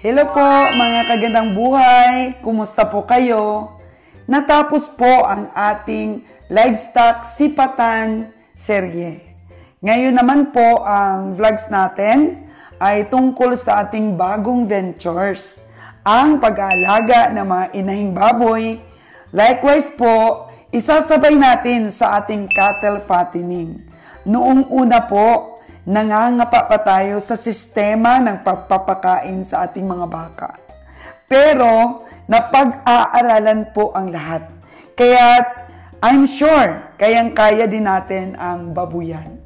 Hello po mga kagandang buhay, kumusta po kayo? Natapos po ang ating livestock sipatan serye. Ngayon naman po ang vlogs natin ay tungkol sa ating bagong ventures, ang pag-aalaga ng mga inahing baboy. Likewise po, isasabay natin sa ating cattle fattening. Noong una po, nangangapa pa tayo sa sistema ng pagpapakain sa ating mga baka. Pero, napag-aaralan po ang lahat. Kaya, I'm sure, kayang-kaya din natin ang babuyan.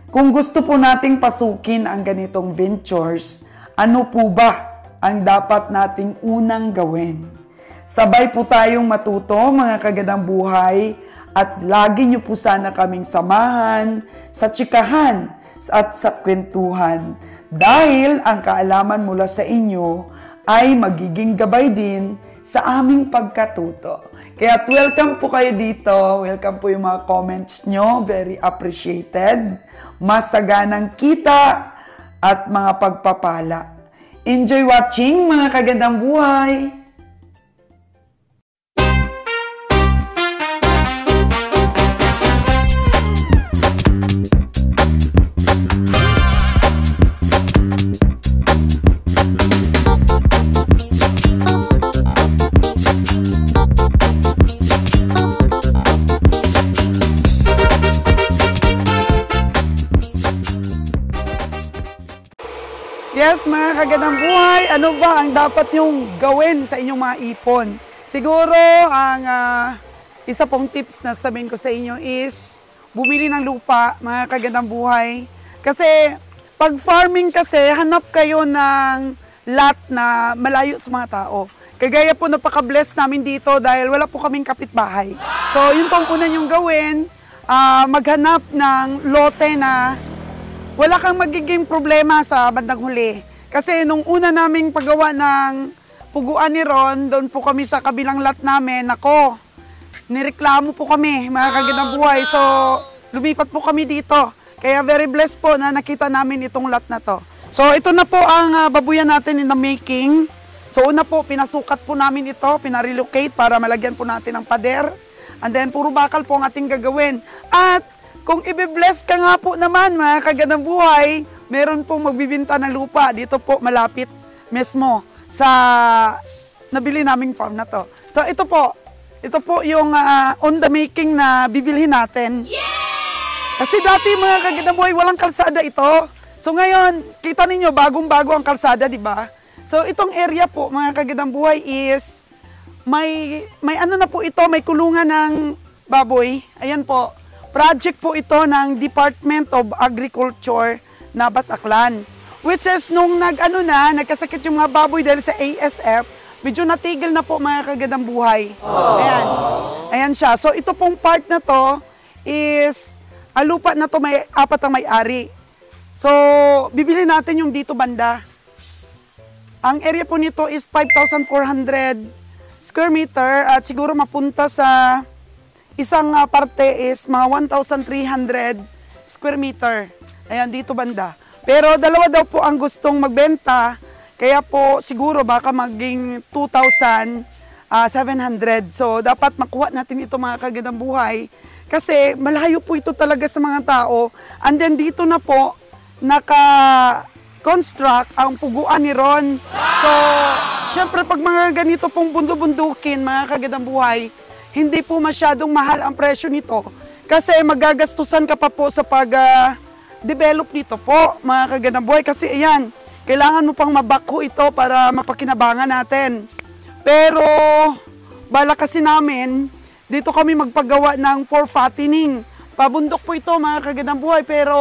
Kung gusto po nating pasukin ang ganitong ventures, ano po ba ang dapat nating unang gawin? Sabay po tayong matuto mga kagandang buhay at lagi niyo po sana kaming samahan sa tsikahan at sa kwentuhan dahil ang kaalaman mula sa inyo ay magiging gabay din sa aming pagkatuto. Kaya welcome po kayo dito. Welcome po yung mga comments nyo. Very appreciated. Masaganang kita at mga pagpapala. Enjoy watching mga kagandang buhay! Yes, mga kagandang buhay, ano ba ang dapat nyong gawin sa inyong mga ipon? Siguro, ang isa pong tips na sabihin ko sa inyo is bumili ng lupa, mga kagandang buhay. Kasi, pag farming kasi, hanap kayo ng lot na malayo sa mga tao. Kagaya po, napaka-bless namin dito dahil wala po kaming kapitbahay. So, yun pong una nyong gawin, maghanap ng lote na wala kang magiging problema sa bandang huli. Kasi nung una naming paggawa ng puguan ni Ron, doon po kami sa kabilang lot namin, ako, nireklamo po kami, mga kagandang buhay. So, lumipat po kami dito. Kaya very blessed po na nakita namin itong lot na to. So, ito na po ang babuyan natin in the making. So, una po, pinasukat po namin ito, pinarelocate para malagyan po natin ng pader. And then, puro bakal po ang ating gagawin. At kung i-bless ka nga po naman mga kagandang buhay, meron pong magbibinta ng lupa dito po malapit mismo sa nabili naming farm na to. So ito po yung on the making na bibilhin natin. Kasi dati mga kagandang buhay, walang kalsada ito. So ngayon, kita ninyo, bagong-bago ang kalsada, di ba? So itong area po mga kagandang buhay is may ano na po ito, may kulungan ng baboy. Ayan po. Project po ito ng Department of Agriculture na Basaklan. Which is nung nagkasakit yung mga baboy dahil sa ASF, medyo natigil na po mga kagandang buhay. Ayan. Ayan siya. So ito pong part na to is, ang lupa na to may 4 ang may-ari. So bibili natin yung dito banda. Ang area po nito is 5,400 square meter at siguro mapunta sa isang parte is mga 1,300 square meter. Ayan, dito banda. Pero dalawa daw po ang gustong magbenta. Kaya po siguro baka maging 2,700. So dapat makuha natin ito mga kagandang buhay. Kasi malayo po ito talaga sa mga tao. And then dito na po naka-construct ang puguan ni Ron. So syempre pag mga ganito pong bundu-bundukin mga kagandang buhay, hindi po masyadong mahal ang presyo nito kasi magagastusan ka pa po sa pag-develop nito po, mga kagandang buhay. Kasi ayan, kailangan mo pang mabakho ito para mapakinabangan natin. Pero, bala kasi namin, dito kami magpagawa ng for fattening. Pabundok po ito, mga kagandang buhay, pero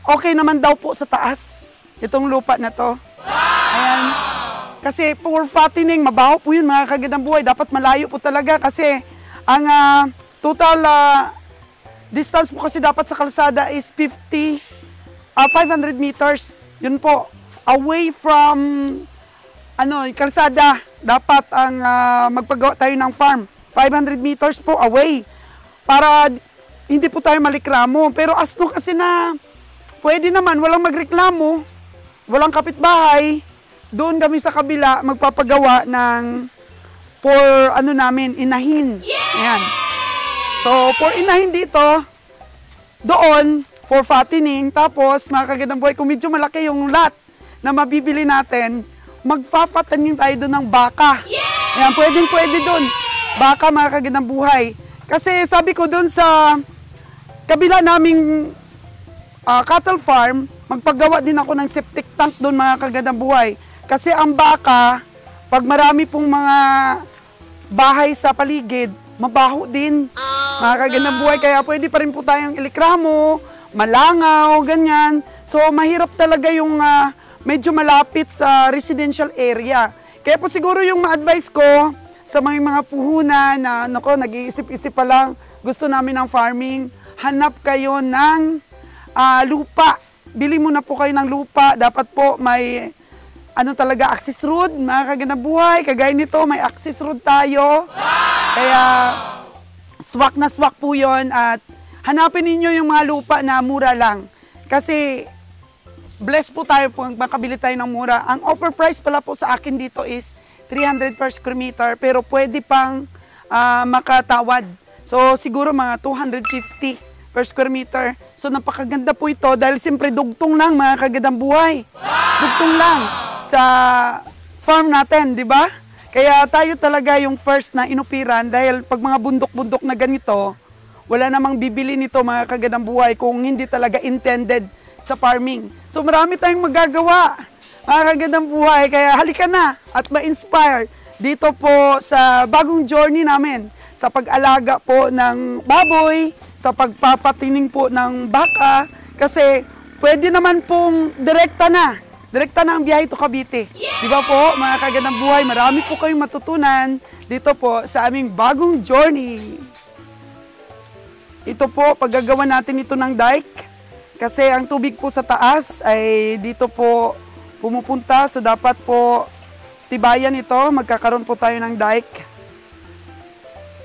okay naman daw po sa taas, itong lupa na to. Ayan. Kasi for fattening, mabaho po yun mga kagandang buhay. Dapat malayo po talaga kasi ang total distance po kasi dapat sa kalsada is 500 meters. Yun po, away from kalsada. Dapat ang magpagawa tayo ng farm. 500 meters po away para hindi po tayo malikramo. Pero as no kasi na pwede naman, walang magreklamo, walang kapitbahay. doon kami sa kabila magpapagawa ng for ano namin, inahin. Ayan. So, for inahin dito, doon, for fattening, tapos mga kagandang buhay, kung medyo malaki yung lot na mabibili natin, magpapatanim tayo doon ng baka. Ayan, pwede doon. Baka, mga kagandang buhay. Kasi sabi ko doon sa kabila naming cattle farm, magpagawa din ako ng septic tank doon, mga kagandang buhay. Kasi ang baka, pag marami pong mga bahay sa paligid, mabaho din, mga kagandang buhay. Kaya pwede pa rin po tayong ilikramo, malangaw, ganyan. So, mahirap talaga yung medyo malapit sa residential area. Kaya po siguro yung ma-advise ko sa mga puhunan na nag-iisip-isip pa lang, gusto namin ng farming, hanap kayo ng lupa. Bili muna po kayo ng lupa. Dapat po may talaga access road, mga kagandang buhay. Kagaya nito, may access road tayo. Kaya swak na swak po yun. At hanapin ninyo yung mga lupa na mura lang. Kasi blessed po tayo po makabili tayo ng mura. Ang offer price pala po sa akin dito is 300 per square meter, pero pwede pang makatawad. So siguro mga 250 per square meter. So napakaganda po ito dahil siyempre dugtong lang, mga kagandang buhay. Dugtong lang sa farm natin, di ba? Kaya tayo talaga yung first na inupiran dahil pag mga bundok-bundok na ganito, wala namang bibili nito, mga kagandang buhay, kung hindi talaga intended sa farming. So marami tayong magagawa, mga kagandang buhay. Kaya halika na at ma-inspire dito po sa bagong journey namin sa pag-alaga po ng baboy, sa pagpapatining po ng baka. Kasi pwede naman pong direkta na ang biyahe to Cavite. Di ba po, mga kagandang buhay, marami po kayong matutunan dito po sa aming bagong journey. Ito po, paggagawa natin ito ng dike. Kasi ang tubig po sa taas ay dito po pumupunta. So dapat po tibayan ito. Magkakaroon po tayo ng dike.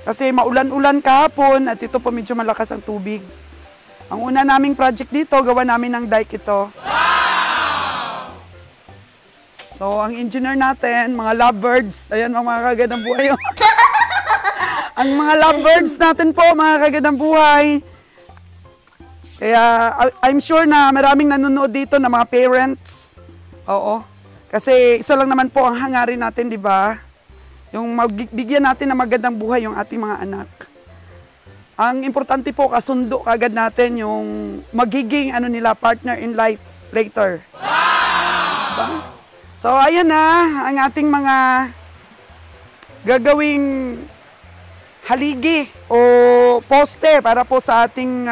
Kasi maulan-ulan kahapon at ito po medyo malakas ang tubig. Ang una naming project dito, gawa namin ng dike ito. So ang engineer natin, mga lovebirds. Ayan mga kagandang buhay. Ang mga lovebirds natin po, mga kagandang buhay. Kaya I'm sure na maraming nanonood dito na mga parents. Oo. Kasi isa lang naman po ang hangarin natin, di ba? Yung magbigyan natin ng magandang buhay yung ating mga anak. Ang importante po, kasundo agad natin yung magiging nila, partner in life later. Diba? So ayan na ang ating mga gagawing haligi o poste para po sa ating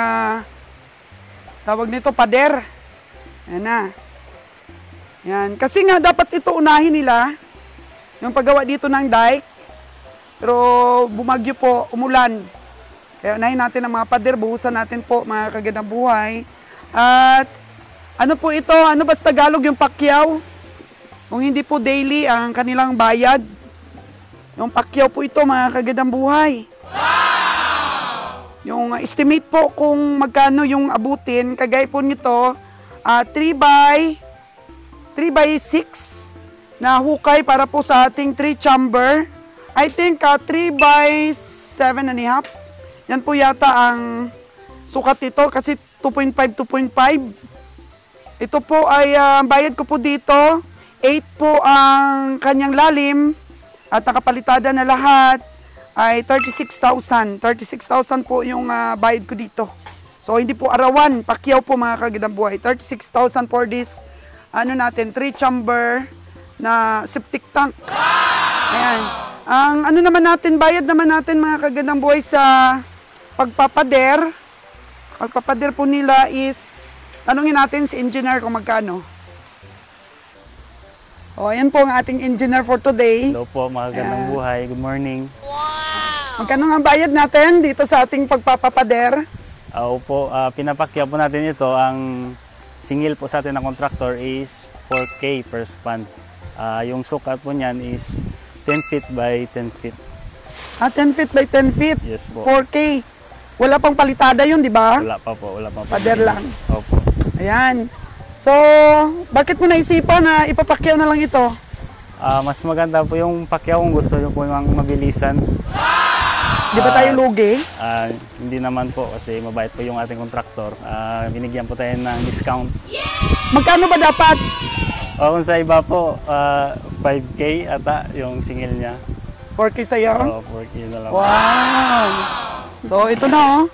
tawag nito, pader. Ayan na. Yan. Kasi nga dapat ito unahin nila, yung paggawa dito ng dike. Pero bumagyo po, umulan. Kaya unahin natin ang mga pader, buhusan natin po, mga kagandang buhay. At ano po ito, ano ba sa Tagalog yung pakyaw? Kung hindi po daily ang kanilang bayad. Yung pakyaw po ito, mga kagandang buhay. Yung estimate po kung magkano yung abutin, kagaya po nito, 3 by 6 na hukay para po sa ating 3 chamber. I think 3 by 7.5. Yan po yata ang sukat ito kasi 2.5. Ito po ay bayad ko po dito. 8 po ang kanyang lalim at nakapalitada na lahat ay 36,000. 36,000 po yung bayad ko dito. So hindi po arawan, pakyaw po, mga kagandang buhay. 36,000 for this, natin, 3 chamber na septic tank. Ayan. Ang naman natin, bayad naman natin, mga kagandang buhay, sa pagpapader. Pagpapader po nila is, tanungin natin si engineer kung magkano. O, ayan po ang ating engineer for today. Hello po, mga kagandang buhay. Good morning. Magkano nga bayad natin dito sa ating pagpapapader? Opo, pinapakya po natin ito. Ang singil po sa atin ng contractor is 4K per span. Yung sukat po niyan is 10 feet by 10 feet. 10 feet by 10 feet? Yes po. So, bakit mo naisipan na ipapakyaw na lang ito? Mas maganda po yung pakyaw kung gusto nyo po yung mabilisan. Di ba tayo lugi? Hindi naman po kasi mabait po yung ating kontraktor. Binigyan po tayo ng discount. Magkano ba dapat? Kung sa iba po, 5K ata yung singil niya. 4K sa'yo? 4K na lang. Wow! So, ito na oh.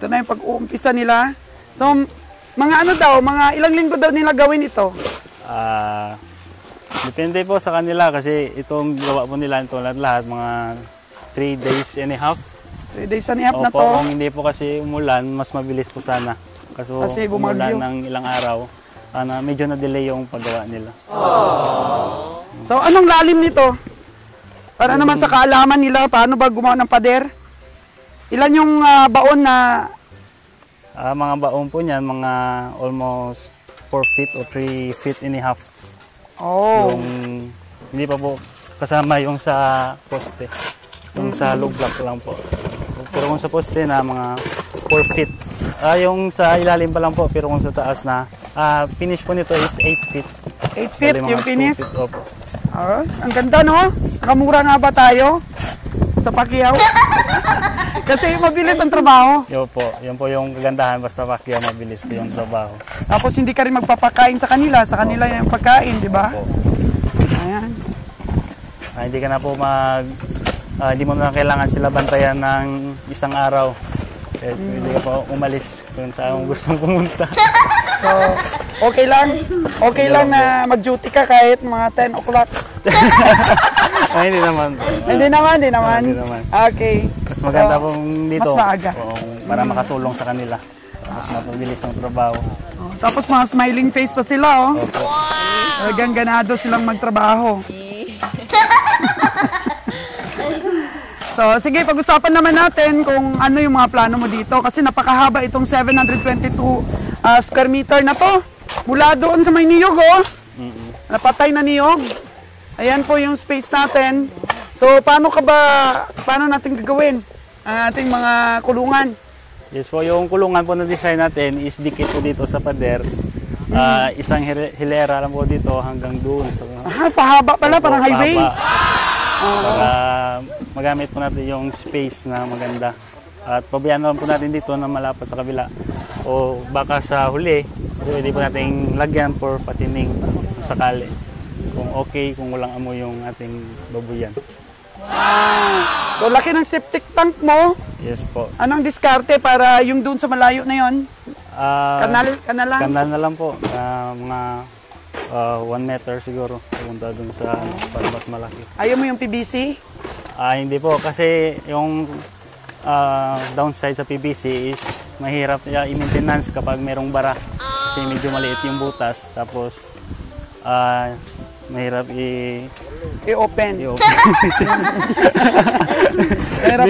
Ito na yung pag-uumpisa nila. So, mga ano daw, mga ilang linggo daw nila gawin ito? Depende po sa kanila kasi itong gawa po nila ito lahat mga 3 days and a half. 3 days and a half na Opo, to. kung hindi po kasi umulan, mas mabilis po sana. Kasi umulan ng ilang araw, medyo na-delay yung paggawa nila. So, anong lalim nito? Para naman sa kaalaman nila, paano ba gumawa ng pader? Ilan yung baon na... Mga baon po niyan, mga almost 4 feet or 3 feet and a half. Oh. Yung, hindi pa po kasama yung sa poste. Yung sa log block lang po. Pero kung sa poste na mga 4 feet. Yung sa ilalim pa lang po, pero kung sa taas na, finish po nito is 8 feet. 8 feet yung finish? 2 feet, opo. Ang ganda no? Nakamura nga ba tayo sa pakyaw? Kasi mabilis ang trabaho. Yo po, yun po yung kagandahan, basta pakyaw mabilis po yung trabaho. Tapos hindi ka rin magpapakain sa kanila yung pagkain, di ba? Ayan. Hindi ka na po hindi mo na kailangan sila bantayan ng isang araw. Hindi ka po umalis kung saan gustong pumunta. So, okay lang. Okay lang na mag-duty ka kahit mga 10 o'clock. Hindi naman. Hindi naman. Okay. Mas maganda pong dito. Mas maaga. Para makatulong sa kanila. Mas mapabilis ang trabaho. Tapos mga smiling face pa sila, oh. Talagang ganado silang magtrabaho. So, sige, pag-usapan naman natin kung ano yung mga plano mo dito. Kasi napakahaba itong 722 square meter na to. Mula doon sa may niyog, oh. Napatay na niyog. Ayan po yung space natin. So, paano natin gagawin ang ating mga kulungan? Yes po, yung kulungan po na design natin is dikit po dito sa pader. Isang hilera lang po dito hanggang doon. Pahaba pala, parang highway. Para magamit po natin yung space na maganda. At pabayaan naman po natin dito na malapat sa kabila. O baka sa huli, pwede po natin lagyan for patining sakali. Kung okay, kung walang amoy yung ating babuyan. So, laki ng septic tank mo. Yes po. Anong diskarte para yung doon sa malayo na yon? Kanal lang? Kanal na lang po. Mga 1 meter siguro. Pumunta doon sa para mas malaki. Ayaw mo yung PVC? Hindi po. Kasi yung downside sa PVC is mahirap i-maintenance kapag merong bara. Kasi medyo maliit yung butas. Tapos mahirap i-open. Hindi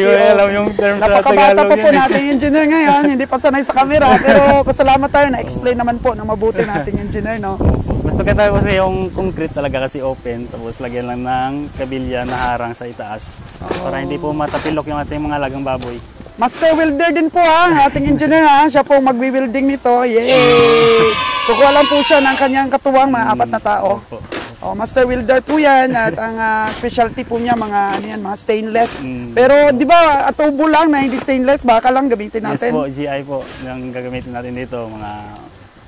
ko alam yung term sa Tagalog. Napakabata pa po nating engineer ngayon, hindi pa sanay sa camera. Pero pasalamat tayo, na-explain naman po ng mabuti nating engineer, no? Mas maganda kasi yung concrete talaga kasi open, tapos lagyan lang ng kabilya na harang sa itaas. Para hindi po matapilok yung ating mga lagang baboy. Master welder din po ha, ating engineer ha. Siya po magwi-welding nito. Yay! Kukuha lang po siya ng kanyang katuwang, mga 4 na tao. Master welder po yan at ang specialty po niya mga stainless. Pero di ba atubo lang na hindi stainless, baka lang gamitin natin. Yes po, GI po yung gagamitin natin dito, mga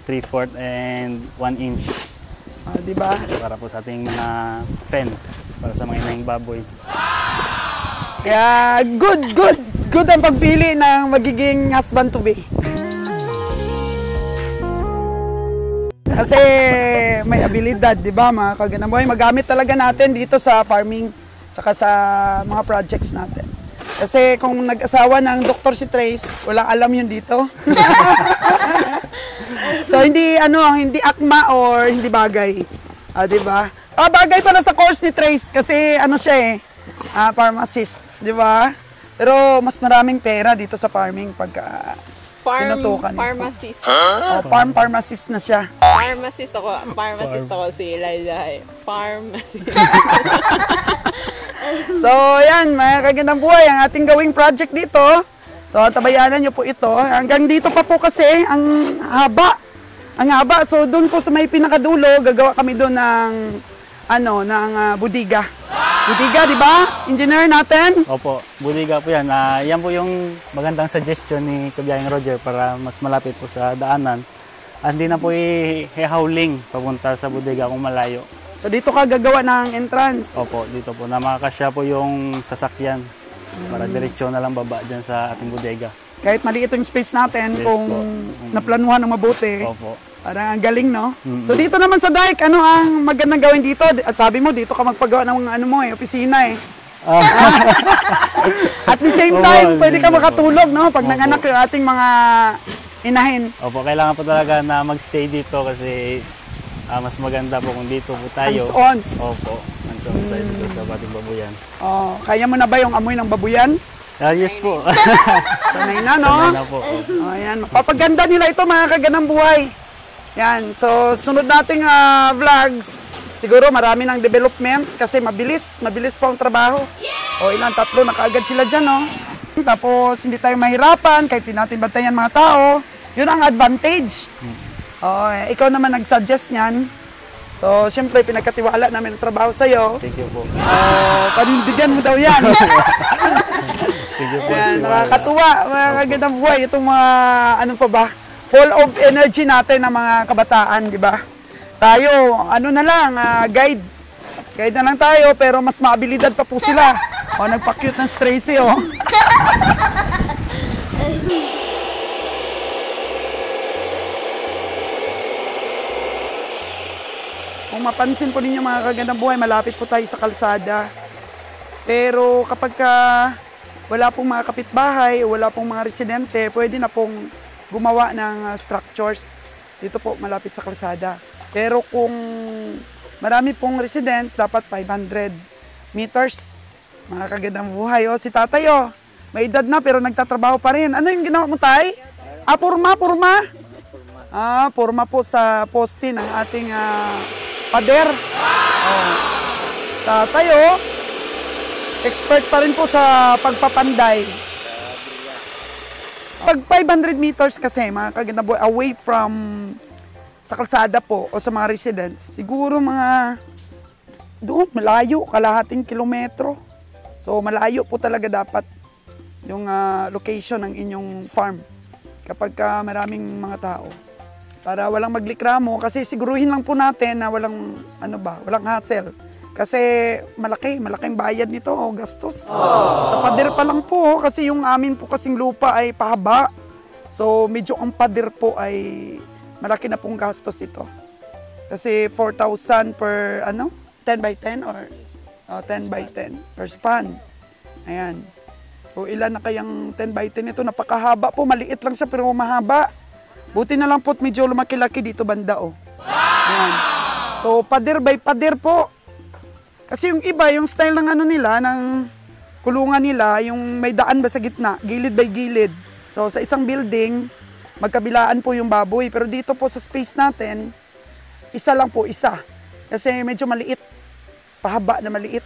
3/4 and 1 inch. Di ba? Para po sa ating mga pen, para sa mga inahing baboy. Kaya good ang pagpili ng magiging husband to be. Kasi may abilidad, di ba, mga kaganaboy? Magamit talaga natin dito sa farming, saka sa mga projects natin. Kasi kung nag-asawa ng doktor si Trace, walang alam yun dito. So hindi akma or hindi bagay. Di ba? Bagay pala sa course ni Trace kasi siya pharmacist, di ba? Pero mas maraming pera dito sa farming pagka Pharmacist. Pharmacist na siya. Pharmacist ako si Elijah. Pharmacist. So, yan, mga kagandang buhay, ang ating gawing project dito. So, tabayanan nyo po ito. Hanggang dito pa po kasi, ang haba. Ang haba. So doon po sa may pinakadulo, gagawa kami doon ng budiga. Budiga, di ba? Engineer natin? Opo, budiga po yan. Yan po yung magandang suggestion ni Kabiyahing Roger para mas malapit po sa daanan. Hindi na po i-hauling papunta sa budiga kung malayo. So dito ka gagawa ng entrance? Opo, dito po na makakasya po yung sasakyan para diretsyo na lang baba dyan sa ating bodega. Kahit maliit yung space natin, Yes, kung po. naplanuhan ng mabuti, Opo. parang ang galing, no? So dito naman sa dike, ano ang magandang gawin dito? At sabi mo, dito ka magpagawa ng opisina eh. At the same time, pwede ka makatulog, no? Pag nanganak yung ating mga inahin. Opo, kailangan po talaga na magstay dito kasi mas maganda po kung dito po tayo. Hands-on. Opo, hands-on tayo dito sa Bating Babuyan. Oh, kaya mo na ba yung amoy ng babuyan? Yes po. Sanay na, no? Sanay na po. Oh, ayan. Papaganda nila ito, mga kaganang buhay. Yan. So, sunod nating vlogs. Siguro marami ng development kasi mabilis po ang trabaho. O ilan, 3 na kaagad sila dyan, no? Tapos, hindi tayo mahirapan kahit di natin bantayan mga tao. Yun ang advantage. O, ikaw naman nag-suggest niyan. So, siyempre, pinagkatiwala namin ang trabaho sa'yo. Thank you po. Panindigan mo daw yan. Thank you po. Ayan, nakakatuwa, mga kagandang buhay. Itong mga, full of energy natin ng mga kabataan, di ba? Tayo, na lang, guide. Guide na lang tayo, pero mas maabilidad pa po sila. O, nagpa-cute ng Tracy, oh. Kung mapansin po ninyo, mga kagandang buhay, malapit po tayo sa kalsada. Pero kapag wala pong mga kapitbahay, wala pong mga residente, pwede na pong gumawa ng structures dito po malapit sa kalsada. Pero kung marami pong residents, dapat 500 meters. Mga kagandang buhay. O, si tatay, may edad na pero nagtatrabaho pa rin. Ano yung ginawa mo, tay? Purma? Purma po sa poste ng ating pader. Tatay, expert pa rin po sa pagpapanday. Pag 500 meters kasi, mga kagandang buhay, away from sa kalsada po o sa mga residents, siguro mga doon, malayo, kalahating kilometro. So, malayo po talaga dapat yung location ng inyong farm kapag maraming mga tao. Para walang maglikramo, kasi siguruhin lang po natin na walang, walang hassle. Kasi malaking bayad nito, gastos. Sa pader pa lang po, kasi yung amin po kasing lupa ay pahaba. So, medyo ang pader po ay malaki na pong gastos ito. Kasi 4,000 per 10 by 10 or 10 by 10 per span. Ayan. O ilan na kayang 10 by 10 ito? Napakahaba po. Maliit lang siya pero mahaba. Buti na lang po medyo lumaki-laki dito banda. Ayan. So pader by pader po. Kasi yung iba, yung style ng nila, ng kulungan nila, yung may daan ba sa gitna, gilid by gilid. So sa isang building, magkabilaan po yung baboy. Pero dito po sa space natin, isa lang po, isa. Kasi medyo maliit. Pahaba na maliit.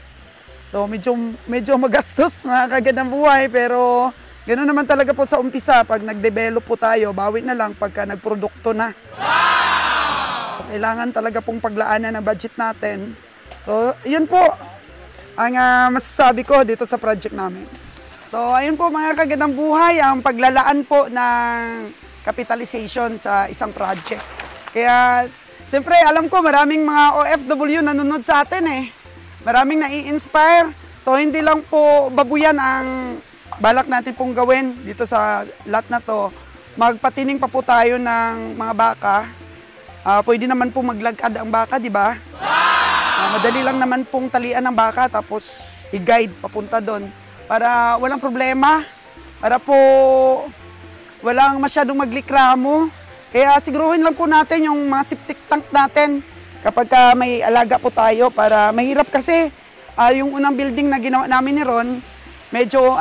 So medyo magastos, mga kagandang buhay. Pero ganoon naman talaga po sa umpisa. Pag nag-develop po tayo, bawi na lang pagka nagprodukto na. So, kailangan talaga pong paglaanan ng budget natin. So yun po ang masasabi ko dito sa project namin. So ayun po, mga kagandang buhay, ang paglalaan po ng capitalization sa isang project. Kaya, siyempre, alam ko maraming mga OFW nanonood sa atin eh. Maraming nai-inspire. So, hindi lang po babuyan ang balak natin pong gawin dito sa lot na to. Magpatining pa po tayo ng mga baka. Pwede naman po maglagad ang baka, di ba? Madali lang naman pong talian ng baka tapos i-guide papunta doon. Para walang problema. Para po walang masyadong maglikramo. Kaya siguruhin lang po natin yung mga septic tank natin kapag may alaga po tayo para mahirap kasi yung unang building na ginawa namin ni Ron, medyo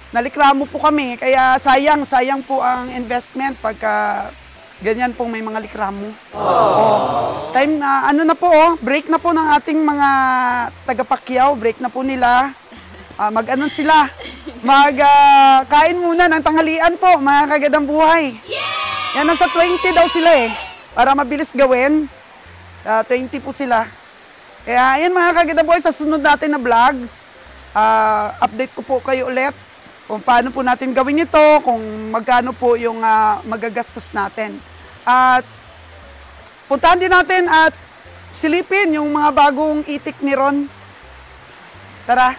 nalikramo po kami. Kaya sayang po ang investment pagka ganyan pong may mga likramo. Time na break na po ng ating mga tagapakyaw, break na po nila. Mag-kain muna ng tanghalian po, mga kagandang buhay. Yan, nasa 20 daw sila eh. Para mabilis gawin. 20 po sila. Kaya yan mga Kaganda Boys, sa sunod natin na vlogs, update ko po kayo ulit kung paano po natin gawin ito, kung magkano po yung magagastos natin. At puntahan din natin at silipin yung mga bagong itik ni Ron. Tara!